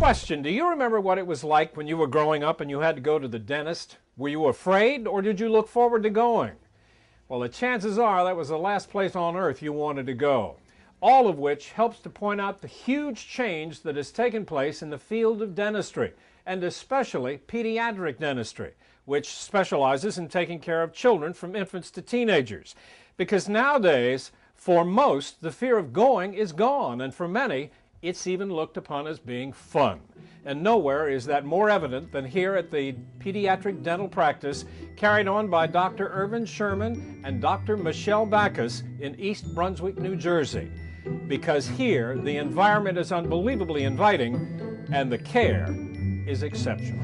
Question, do you remember what it was like when you were growing up and you had to go to the dentist? Were you afraid or did you look forward to going? Well, the chances are that was the last place on earth you wanted to go. All of which helps to point out the huge change that has taken place in the field of dentistry, and especially pediatric dentistry, which specializes in taking care of children from infants to teenagers. Because nowadays, for most, the fear of going is gone, and for many, it's even looked upon as being fun. And nowhere is that more evident than here at the pediatric dental practice carried on by Dr. Irvin Sherman and Dr. Michelle Backus in East Brunswick, New Jersey. Because here, the environment is unbelievably inviting and the care is exceptional.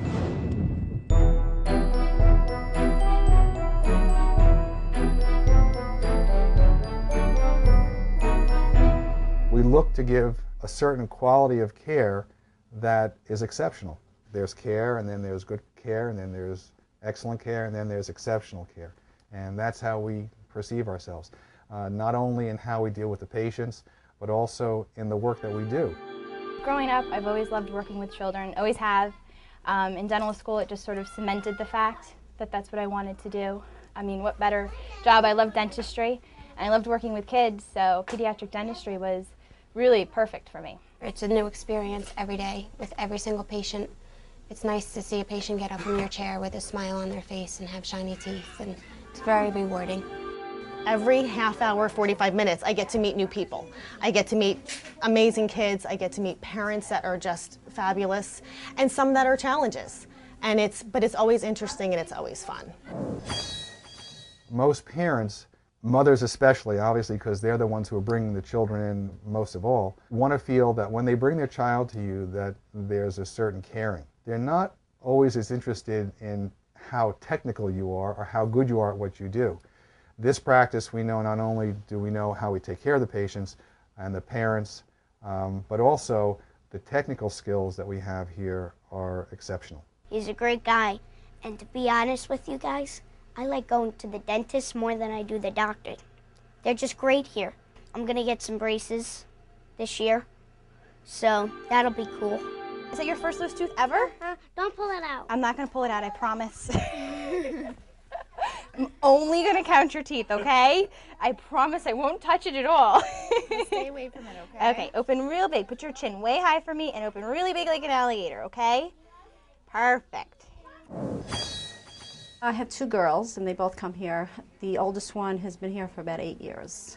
We look to give a certain quality of care that is exceptional. There's care, and then there's good care, and then there's excellent care, and then there's exceptional care. And that's how we perceive ourselves, not only in how we deal with the patients, but also in the work that we do. Growing up, I've always loved working with children, always have. In dental school, it just sort of cemented the fact that that's what I wanted to do. I mean, what better job? I love dentistry, and I loved working with kids, so pediatric dentistry was really perfect for me. It's a new experience every day with every single patient. It's nice to see a patient get up from your chair with a smile on their face and have shiny teeth, and it's very rewarding. Every half hour, 45 minutes, I get to meet new people. I get to meet amazing kids. I get to meet parents that are just fabulous, and some that are challenges. But it's always interesting and it's always fun. Most parents, mothers especially, obviously, because they're the ones who are bringing the children in most of all, want to feel that when they bring their child to you that there's a certain caring. They're not always as interested in how technical you are or how good you are at what you do. This practice, we know not only do we know how we take care of the patients and the parents, but also the technical skills that we have here are exceptional. He's a great guy, and to be honest with you guys, I like going to the dentist more than I do the doctor. They're just great here. I'm gonna get some braces this year, so that'll be cool. Is that your first loose tooth ever? Don't pull it out. I'm not gonna pull it out, I promise. I'm only gonna count your teeth, okay? I promise I won't touch it at all. Stay away from it, okay? Okay, open real big. Put your chin way high for me and open really big like an alligator, okay? Perfect. I have two girls, and they both come here. The oldest one has been here for about 8 years.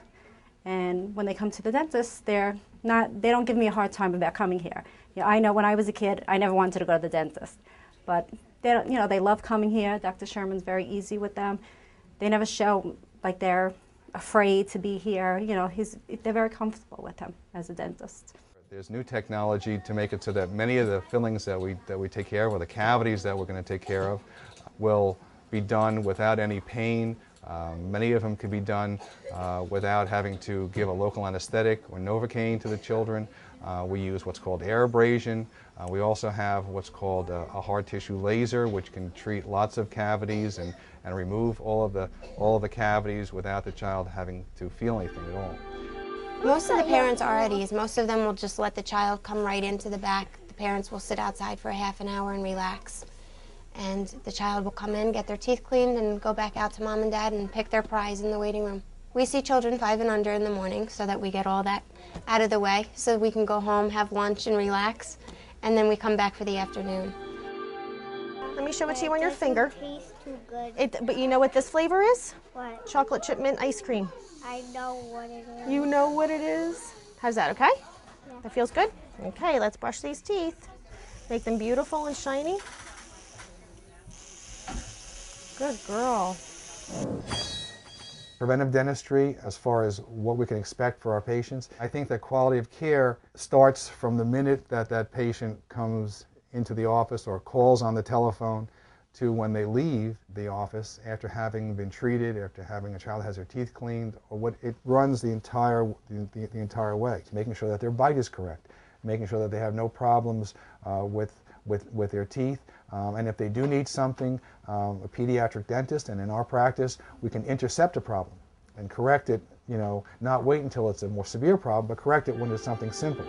And when they come to the dentist, they don't give me a hard time about coming here. You know, I know when I was a kid, I never wanted to go to the dentist. But they don't, you know, they love coming here. Dr. Sherman's very easy with them. They never show like they're afraid to be here. You know, they're very comfortable with him as a dentist. There's new technology to make it so that many of the fillings that we take care of, or the cavities that we're going to take care of, will be done without any pain. Many of them can be done without having to give a local anesthetic or Novocaine to the children. We use what's called air abrasion. We also have what's called a hard tissue laser, which can treat lots of cavities and remove all of the cavities without the child having to feel anything at all. Most of the parents are at ease. Most of them will just let the child come right into the back. The parents will sit outside for a half an hour and relax. And the child will come in, get their teeth cleaned, and go back out to mom and dad and pick their prize in the waiting room. We see children 5 and under in the morning so that we get all that out of the way so we can go home, have lunch, and relax. And then we come back for the afternoon. Let me show it to you on your finger. Taste too good. But you know what this flavor is? What? Chocolate chip mint ice cream. I know what it is. You know what it is? How's that, okay? Yeah. That feels good? Okay, let's brush these teeth. Make them beautiful and shiny. Good girl. Preventive dentistry, as far as what we can expect for our patients, I think that quality of care starts from the minute that that patient comes into the office or calls on the telephone to when they leave the office after having been treated, after having a child has their teeth cleaned, or what it runs the entire way. It's making sure that their bite is correct, making sure that they have no problems with their teeth, and if they do need something, a pediatric dentist, and in our practice, we can intercept a problem and correct it, you know, not wait until it's a more severe problem, but correct it when it's something simple.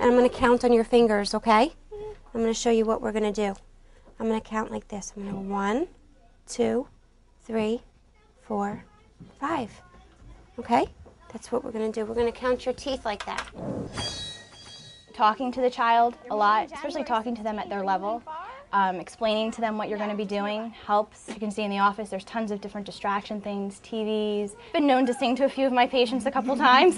and I'm going to count on your fingers, okay? I'm going to show you what we're going to do. I'm going to count like this. I'm going to go 1, 2, 3, 4, 5. Okay? That's what we're going to do. We're going to count your teeth like that. Talking to the child a lot, especially talking to them at their level. Explaining to them what you're going to be doing helps. You can see in the office there's tons of different distraction things, TVs. Been known to sing to a few of my patients a couple times.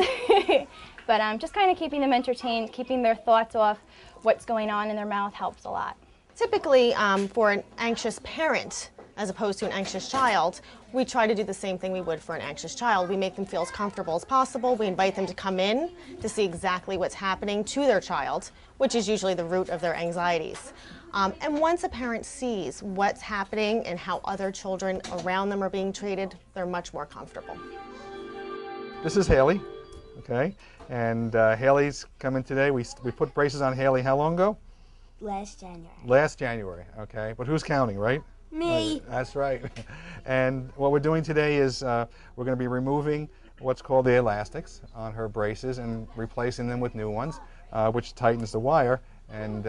But just kind of keeping them entertained, keeping their thoughts off what's going on in their mouth helps a lot. Typically, for an anxious parent, as opposed to an anxious child, we try to do the same thing we would for an anxious child. We make them feel as comfortable as possible. We invite them to come in to see exactly what's happening to their child, which is usually the root of their anxieties. And once a parent sees what's happening and how other children around them are being treated, they're much more comfortable. This is Haley, okay? And Haley's coming today. We put braces on Haley how long ago? Last January. Last January, okay. But who's counting, right? Me. That's right. And what we're doing today is we're going to be removing what's called the elastics on her braces and replacing them with new ones, which tightens the wire and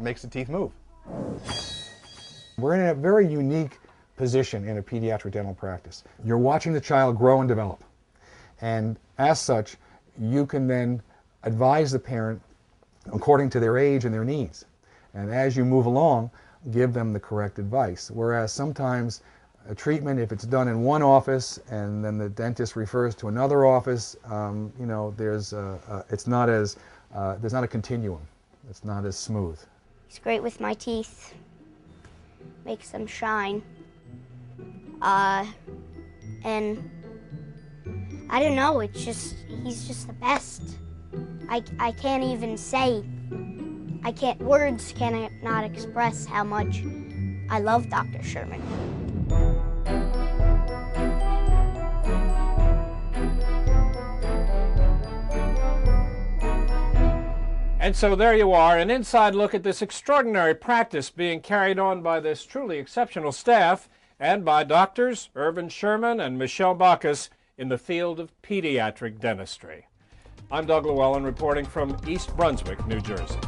makes the teeth move. We're in a very unique position in a pediatric dental practice. You're watching the child grow and develop. And as such, you can then advise the parent according to their age and their needs. And as you move along, give them the correct advice. Whereas sometimes a treatment, if it's done in one office and then the dentist refers to another office, you know, there's not a continuum. It's not as smooth. He's great with my teeth. Makes them shine. And I don't know, he's just the best. I can't even say, words cannot express how much I love Dr. Sherman. And so there you are, an inside look at this extraordinary practice being carried on by this truly exceptional staff and by doctors Irvin Sherman and Michelle Bacchus in the field of pediatric dentistry. I'm Doug Llewellyn reporting from East Brunswick, New Jersey.